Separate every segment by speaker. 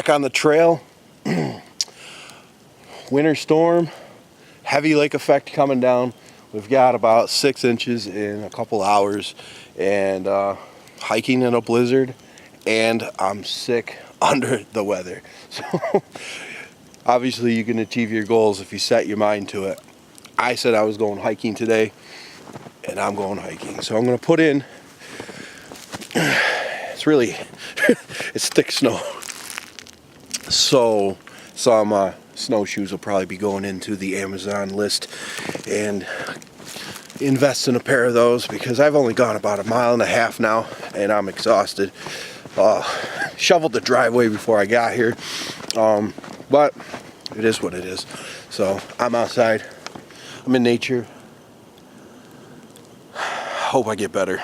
Speaker 1: Back on the trail. Winter storm, heavy lake effect coming down. We've got about 6 inches in a couple hours, and hiking in a blizzard, and I'm sick under the weather. So obviously you can achieve your goals if you set your mind to it. I said I was going hiking today, and I'm going hiking. So I'm going to put in, it's thick snow. So some snowshoes will probably be going into the Amazon list and invest in a pair of those, because I've only gone about 1.5 miles now and I'm exhausted. Shoveled the driveway before I got here, but it is what it is. So I'm outside, I'm in nature. Hope I get better.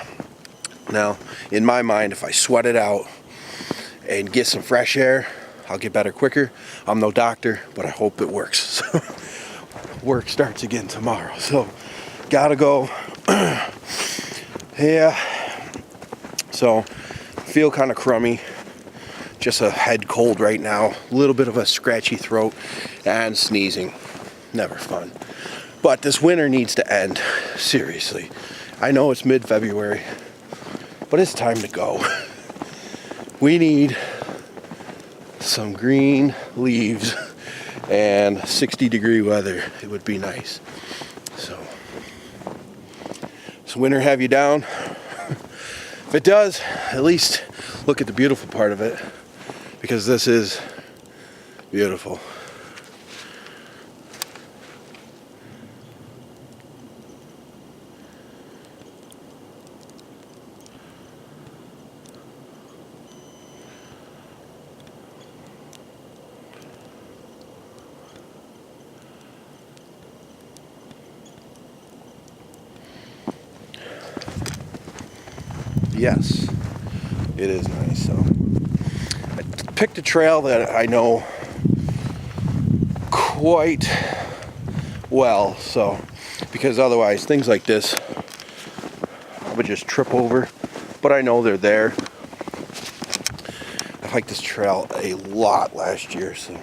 Speaker 1: Now, in my mind, if I sweat it out and get some fresh air, I'll get better quicker. I'm no doctor, but I hope it works. So, work starts again tomorrow, so gotta go. Yeah, so feel kind of crummy, just a head cold right now, a little bit of a scratchy throat and sneezing. Never fun. But this winter needs to end, seriously. I know it's mid-February, but it's time to go. We need some green leaves and 60-degree weather. It would be nice. So, does winter have you down? If it does, at least look at the beautiful part of it, because this is beautiful. Yes, it is nice. So I picked a trail that I know quite well, so because otherwise things like this I would just trip over, but I know they're there. I hiked this trail a lot last year, so,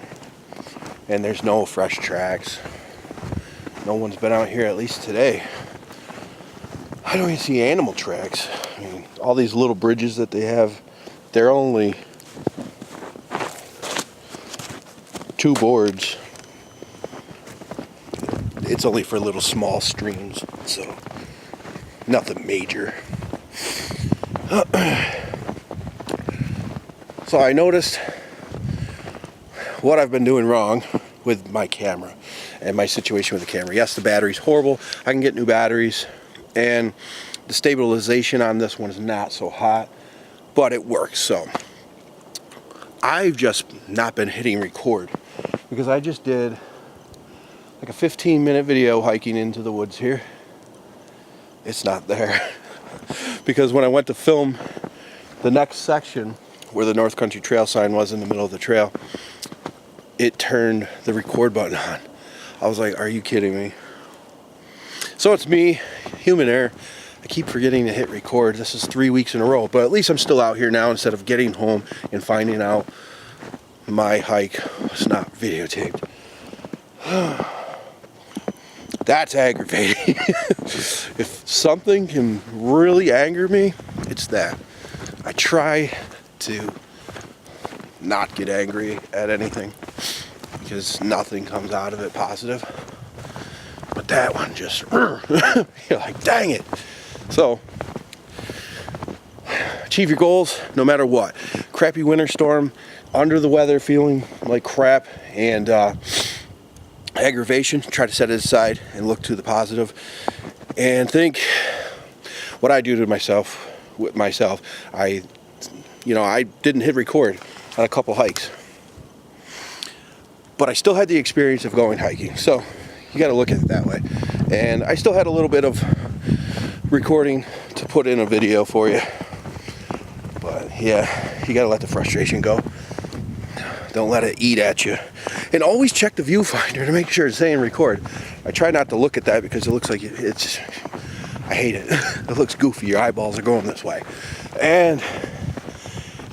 Speaker 1: and there's no fresh tracks. No one's been out here, at least today. I don't even see animal tracks. I mean, all these little bridges that they have, they're only 2 boards. It's only for little small streams, so nothing major. So I noticed what I've been doing wrong with my camera and my situation with the camera. Yes, the battery's horrible. I can get new batteries, and the stabilization on this one is not so hot, but it works. So I've just not been hitting record, because I just did like a 15-minute video hiking into the woods here. It's not there because when I went to film the next section where the North Country Trail sign was in the middle of the trail, it turned the record button on. I was like, are you kidding me? So it's me, human error. I keep forgetting to hit record. This is 3 weeks in a row, but at least I'm still out here now, instead of getting home and finding out my hike was not videotaped. That's aggravating. If something can really anger me, it's that. I try to not get angry at anything, because nothing comes out of it positive. But that one just, you're like, dang it. So, achieve your goals no matter what. Crappy winter storm, under the weather, feeling like crap, and aggravation, try to set it aside and look to the positive. And think what I do to myself, with myself. I didn't hit record on a couple hikes, but I still had the experience of going hiking. So you got to look at it that way. And I still had a little bit of recording to put in a video for you. But yeah, you got to let the frustration go. Don't let it eat at you. And always check the viewfinder to make sure it's saying record. I try not to look at that because it looks like I hate it. It looks goofy. Your eyeballs are going this way. And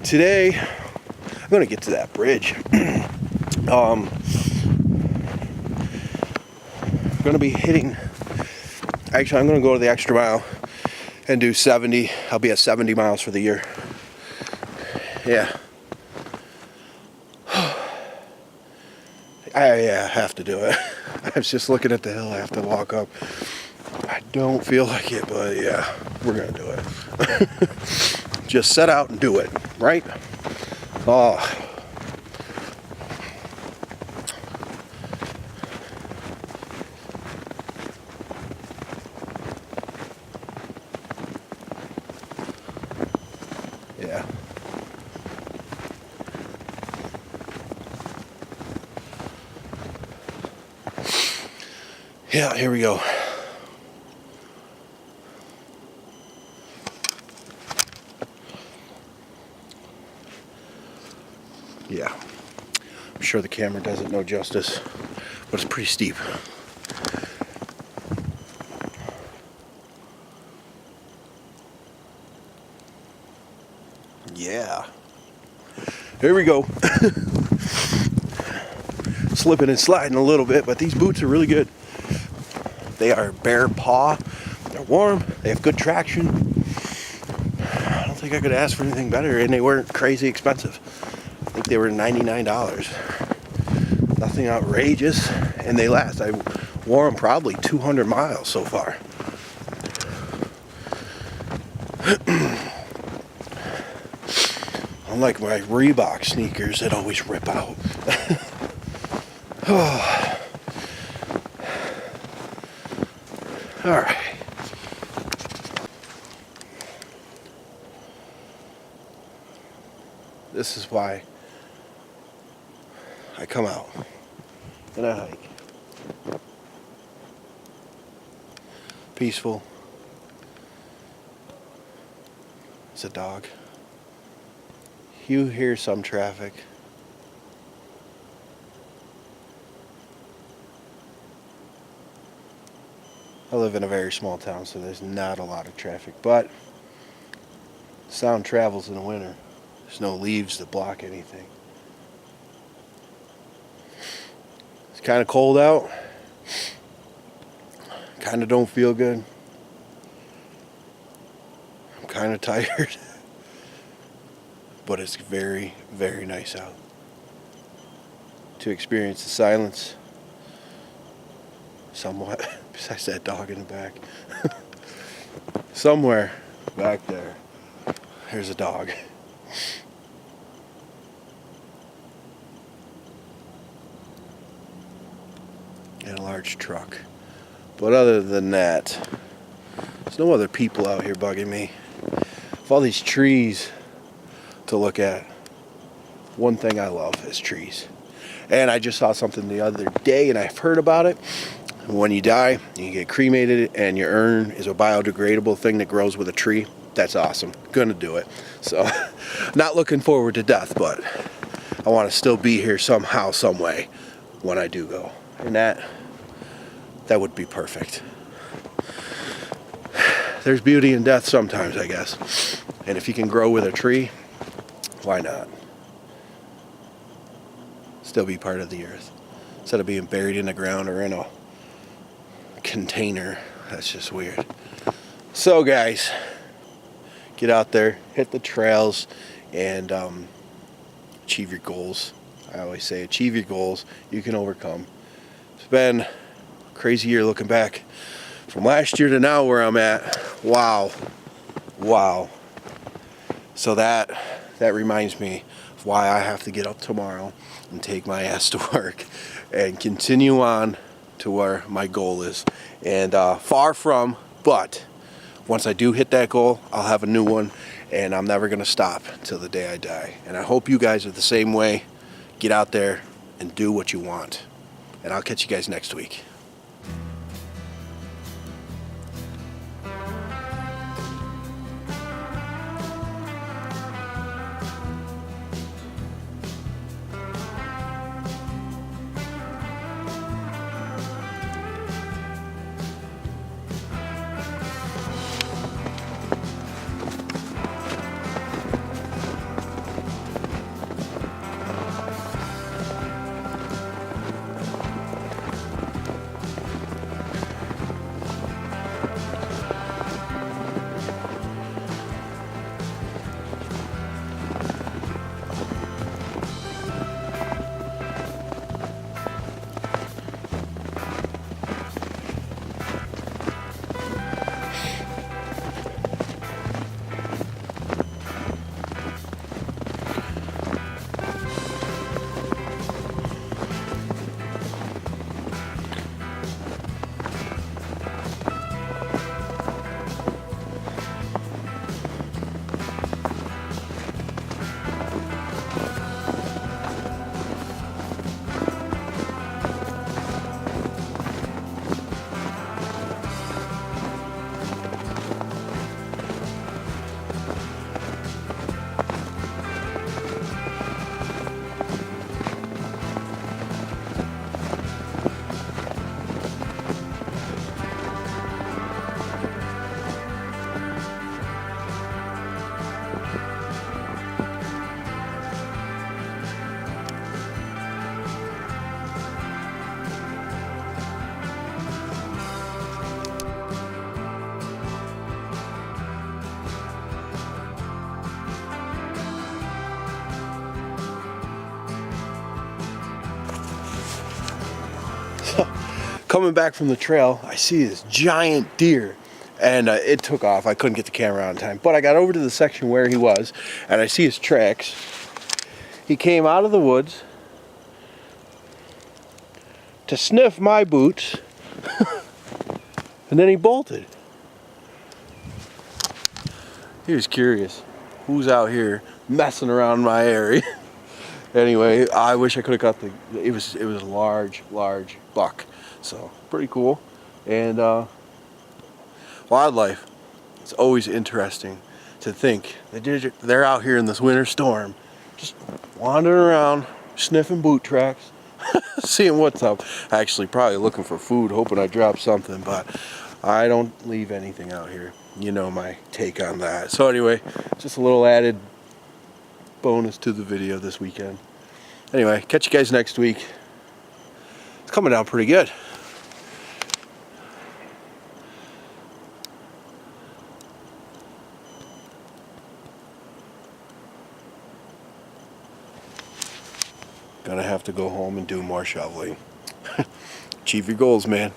Speaker 1: today, I'm gonna get to that bridge. I'm gonna be hitting, actually I'm gonna go to the extra mile and do 70. I'll be at 70 miles for the year. Yeah. I have to do it. I was just looking at the hill I have to walk up. I don't feel like it, but yeah, we're gonna do it. Just set out and do it, right? Oh. Yeah. Yeah, here we go. Yeah, I'm sure the camera does it no justice, but it's pretty steep. Yeah. Here we go. Slipping and sliding a little bit, but these boots are really good. They are bare paw, they're warm, they have good traction. I don't think I could ask for anything better, and they weren't crazy expensive. I think they were $99. Nothing outrageous, and they last. I wore them probably 200 miles so far. Unlike my Reebok sneakers that always rip out. Oh. All right. This is why I come out and I hike. Peaceful. It's a dog. You hear some traffic. I live in a very small town, so there's not a lot of traffic, but sound travels in the winter. There's no leaves to block anything. It's kind of cold out. Kind of don't feel good. I'm kind of tired. But it's very, very nice out. To experience the silence. Somewhat. Besides that dog in the back. Somewhere back there, there's a dog. And a large truck. But other than that, there's no other people out here bugging me. With all these trees to look at, one thing I love is trees. And I just saw something the other day, and I've heard about it. When you die, you get cremated, and your urn is a biodegradable thing that grows with a tree. That's awesome. Gonna do it. So, not looking forward to death, but I want to still be here somehow, some way, when I do go. And that would be perfect. There's beauty in death sometimes, I guess. And if you can grow with a tree, why not? Still be part of the earth. Instead of being buried in the ground or in a container. That's just weird. So guys, get out there, hit the trails, and achieve your goals. I always say achieve your goals. You can overcome. It's been a crazy year looking back. From last year to now where I'm at. Wow. So that reminds me of why I have to get up tomorrow and take my ass to work and continue on to where my goal is. And far from, but once I do hit that goal, I'll have a new one, and I'm never going to stop until the day I die. And I hope you guys are the same way. Get out there and do what you want. And I'll catch you guys next week. Coming back from the trail, I see this giant deer, and it took off. I couldn't get the camera on time, but I got over to the section where he was, and I see his tracks. He came out of the woods to sniff my boots, and then he bolted. He was curious. Who's out here messing around my area? Anyway, I wish I could have got the. It was a large buck, so pretty cool. And wildlife. It's always interesting to think that they're out here in this winter storm, just wandering around, sniffing boot tracks, seeing what's up. Actually, probably looking for food, hoping I drop something, but I don't leave anything out here. You know my take on that. So anyway, just a little added bonus to the video this weekend. Anyway, catch you guys next week. It's coming down pretty good. Gonna have to go home and do more shoveling. Achieve your goals, man.